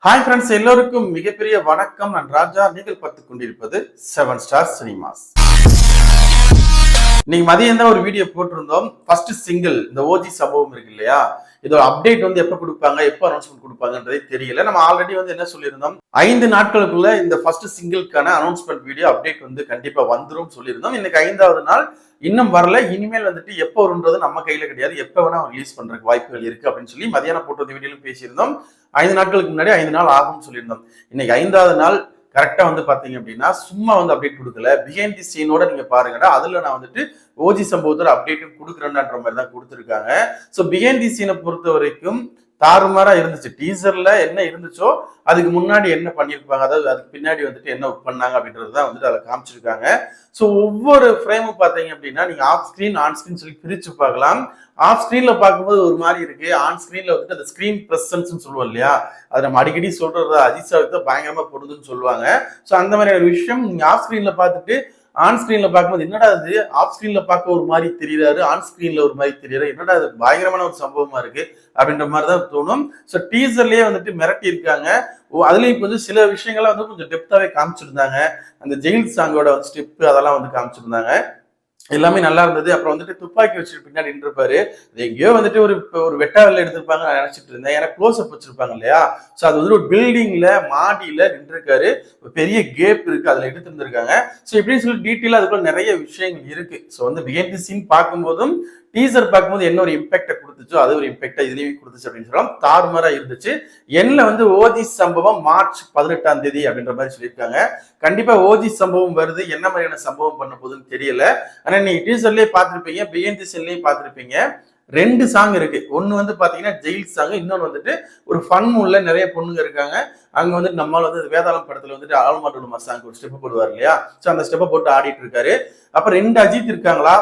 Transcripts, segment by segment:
Hi friends, எல்லோருக்கும் மிகப்பெரிய வணக்கம். நான் ராஜா. நீங்கள் பார்த்துக் கொண்டிருப்பது 7 ஸ்டார் சினிமாஸ். நீங்க மதியம் தான் ஒரு வீடியோ போட்டிருந்தோம். ஃபர்ஸ்ட் சிங்கிள் இந்த ஓஜி சம்பவம் இருக்கு இல்லையா, இதோட அப்டேட் வந்து எப்ப கொடுப்பாங்க, எப்ப அனௌன்ஸ்மெண்ட் கொடுப்பாங்கன்றதே தெரியல. நம்ம ஆல்ரெடி வந்து என்ன சொல்லியிருந்தோம், 5 நாட்களுக்குள்ள இந்த ஃபர்ஸ்ட் சிங்கிள்கான அனௌன்ஸ்மெண்ட் வீடியோ அப்டேட் வந்து கண்டிப்பா வந்துரும் சொல்லியிருந்தோம். இன்னைக்கு 5வது நாள், இன்னும் வரல. இனிமேல் வந்துட்டு எப்ப வரும்ன்றது நம்ம கையில கிடையாது. எப்ப வேணா ரிலீஸ் பண்றதுக்கு வாய்ப்புகள் இருக்கு அப்படின்னு சொல்லி மதியானம் போட்டு வீடியோல பேசியிருந்தோம். 5 நாட்களுக்கு முன்னாடி 5 நாள் ஆகும்னு சொல்லியிருந்தோம். இன்னைக்கு 5வது நாள் கரெக்டா வந்து பாத்தீங்க அப்படின்னா சும்மா வந்து அப்டேட் கொடுக்கல. பிஹைண்ட் தி சீனோட நீங்க பாருங்கடா, அதுல நான் வந்துட்டு ஓஜி சம்பவத்தோட அப்டேட்டும் கொடுக்குறேன்ற மாதிரி தான் கொடுத்துருக்காங்க. ஸோ பிஹைண்ட் தி சீனை பொறுத்த வரைக்கும் தாறுமாறா இருந்துச்சு. டீசர்ல என்ன இருந்துச்சோ அதுக்கு முன்னாடி என்ன பண்ணியிருப்பாங்க, அதாவது அதுக்கு பின்னாடி வந்துட்டு என்ன பண்ணாங்க அப்படின்றது தான் வந்துட்டு அதில் காமிச்சிருக்காங்க. ஸோ ஒவ்வொரு ஃப்ரேமும் பார்த்தீங்க அப்படின்னா நீங்க ஆஃப் ஸ்கிரீன் ஆன் ஸ்கிரீன் சொல்லி பிரிச்சு பார்க்கலாம். ஆஃப் ஸ்கிரீன்ல பார்க்கும்போது ஒரு மாதிரி இருக்கு, ஆன் ஸ்கிரீன்ல வந்துட்டு அந்த ஸ்கிரீன் பிரசன்ஸ் சொல்லுவோம் இல்லையா, அது நம்ம அடிக்கடி சொல்றது அஜித் சாருக்கு தான் பயங்கரமா பொருந்துன்னு சொல்லுவாங்க. ஸோ அந்த மாதிரி ஒரு விஷயம் நீங்க ஆஃப் ஸ்கிரீன்ல பார்த்துட்டு ஆன் ஸ்கிரீன்ல பார்க்கும்போது என்னடா அது ஆஃப் ஸ்கிரீன்ல பார்க்க ஒரு மாதிரி தெரியுறாரு, ஆன் ஸ்கிரீன்ல ஒரு மாதிரி தெரியுறாரு, என்னடா அது பயங்கரமான ஒரு சம்பவமா இருக்கு அப்படின்ற மாதிரி தான் தோணும். ஸோ டீசர்லயே வந்துட்டு மிரட்டி இருக்காங்க. அதுலயும் கொஞ்சம் சில விஷயங்கள்லாம் வந்து கொஞ்சம் டெப்தாவே காமிச்சிருந்தாங்க. அந்த ஜெயில் சாங்கோட ஸ்டெப் அதெல்லாம் வந்து காமிச்சிருந்தாங்க. எல்லாமே நல்லா இருந்தது. அப்புறம் வந்துட்டு துப்பாக்கி வச்சுட்டு பின்னாடி நின்றுப்பாரு. எங்கேயோ வந்துட்டு ஒரு ஒரு வெட்டாவில் எடுத்திருப்பாங்க நான் நினைச்சிட்டு இருந்தேன். ஏன்னா க்ளோஸ் அப் வச்சிருப்பாங்க இல்லையா. ஸோ அது வந்து ஒரு பில்டிங்ல மாடியில நின்றுருக்காரு. ஒரு பெரிய கேப் இருக்கு, அதுல எடுத்து இருந்திருக்காங்க. ஸோ இப்படின்னு சொல்லி டீட்டெயிலா அதுக்குள்ள நிறைய விஷயங்கள் இருக்கு. ஸோ வந்து பிஹைண்ட் தி சீன் பார்க்கும்போதும் டீசர் பார்க்கும்போது என்ன ஒரு இம்பாக்டை கொடுத்துச்சோ அது ஒரு இம்பாக்டா இதுலயும் கொடுத்துச்சு அப்படின்னு சொல்லலாம். தாறுமாறா இருந்துச்சு. என்ன வந்து ஓஜி சம்பவம் மார்ச் 18ஆம் தேதி அப்படின்ற மாதிரி சொல்லியிருக்காங்க. கண்டிப்பா ஓஜி சம்பவம் வருது. என்ன மாதிரியான சம்பவம் பண்ண போகுதுன்னு தெரியல. ஆனா நீங்க டீசர்லயே பார்த்திருப்பீங்க, பிஹைண்ட் தி சீன்லயே பார்த்திருப்பீங்க. 2 சாங் இருக்கு. ஒன்னு வந்து பாத்தீங்கன்னா ஜெயில் சாங், இன்னொன்னு வந்துட்டு ஒரு ஃபன் மூட்ல நிறைய பொண்ணுங்க இருக்காங்க. அங்க வந்து நம்மால வந்து வேதாளம் படத்துல வந்துட்டு ஆல்மாட்டோட சாங் ஒரு ஸ்டெப் போடுவார் இல்லையா, சோ அந்த ஸ்டெப்பை போட்டு ஆடிட்டு இருக்காரு. அப்ப 2 அஜித் இருக்காங்களா,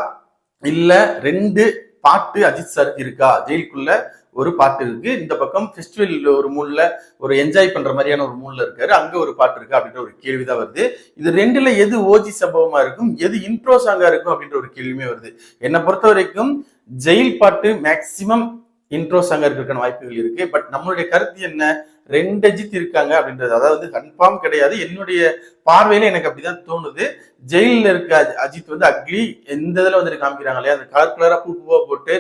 இல்ல 2 பாட்டு அஜித் சாருக்கு இருக்கா? ஜெயிலுக்குள்ள ஒரு பாட்டு இருக்கு, இந்த பக்கம் ஃபெஸ்டிவல் ஒரு மூட்ல ஒரு என்ஜாய் பண்ற மாதிரியான ஒரு மூட்ல இருக்காரு, அங்க ஒரு பாட்டு இருக்கு அப்படின்ற ஒரு கேள்விதான் வருது. இது 2ல எது ஓஜி சம்பவமா இருக்கும், எது இன்ட்ரோ சாங்கா இருக்கும் அப்படின்ற ஒரு கேள்வியுமே வருது. என்னை பொறுத்த வரைக்கும் ஜெயில் பாட்டு மேக்சிமம் இன்ட்ரோ சாங்கா இருக்கிறதுக்கான வாய்ப்புகள் இருக்கு. பட் நம்மளுடைய கருத்து என்ன, 2 அஜித் இருக்காங்க அப்படின்றது அதாவது கன்ஃபார்ம் கிடையாது. என்னுடைய பார்வையில எனக்கு அப்படிதான் தோணுது. ஜெயில இருக்க அஜித் வந்து அக்லி எந்த இதுல வந்துட்டு காமிக்கிறாங்க இல்லையா, அந்த கலர் கலரா பூவா போட்டு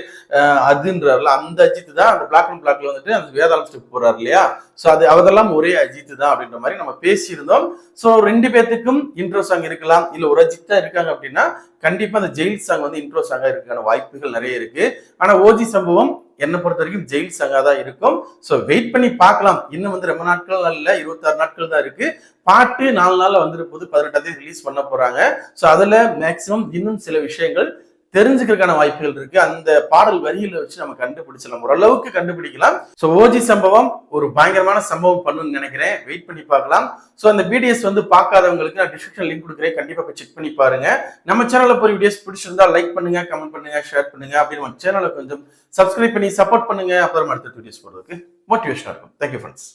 அதுன்றாருல அந்த அஜித் தான் அந்த பிளாக் அண்ட் பிளாக்ல வந்துட்டு அந்த வேதாளம் ஸ்டெப் போறாரு இல்லையா. சோ அது அவரெல்லாம் ஒரே அஜித் தான் அப்படின்ற மாதிரி நம்ம பேசியிருந்தோம். சோ 2 பேத்துக்கும் இன்ட்ரோ சாங் இருக்கலாம், இல்ல ஒரு அஜித் தான் இருக்காங்க அப்படின்னா கண்டிப்பா அந்த ஜெயில் சாங் வந்து இன்ட்ரோ சாங்கா இருக்கான வாய்ப்புகள் நிறைய இருக்கு. ஆனா ஓஜி சம்பவம் என்னை பொறுத்த வரைக்கும் ஜெயில் சாங்கா தான் இருக்கும். சோ வெயிட் பண்ணி பார்க்கலாம். இன்னும் வந்து ரொம்ப நாட்கள் இல்ல, 26 நாட்கள் தான் இருக்கு. பாட்டு 4 நாள்ல வந்துட்டு போது 18ஆம் தேதி ரிலீஸ் பண்ண போறாங்க. சோ அதுல மேக்சிமம் இன்னும் சில விஷயங்கள் தெரிஞ்சுக்கிறதுக்கான வாய்ப்புகள் இருக்கு. அந்த பாடல் வரியில வச்சு நம்ம கண்டுபிடிச்சலாம், ஓரளவுக்கு கண்டுபிடிக்கலாம். சோ ஓஜி சம்பவம் ஒரு பயங்கரமான சம்பவம் பண்ணுன்னு நினைக்கிறேன். வெயிட் பண்ணி பார்க்கலாம். சோ அந்த பிடிஎஸ் வந்து பார்க்காதவங்களுக்கு நான் டிஸ்கிரிப்ஷன் லிங்க் கொடுக்குறேன், கண்டிப்பா போய் செக் பண்ணி பாருங்க. நம்ம சேனல்ல போய் வீடியோஸ் பிடிச்சிருந்தா லைக் பண்ணுங்க, கமெண்ட் பண்ணுங்க, ஷேர் பண்ணுங்க. அப்படி நம்ம சேனலை கொஞ்சம் சப்ஸ்கிரைப் பண்ணி சப்போர்ட் பண்ணுங்க. அப்புறம் அடுத்த வீடியோஸ் போடுறதுக்கு மோட்டிவேஷனா இருக்கும். Thank you friends.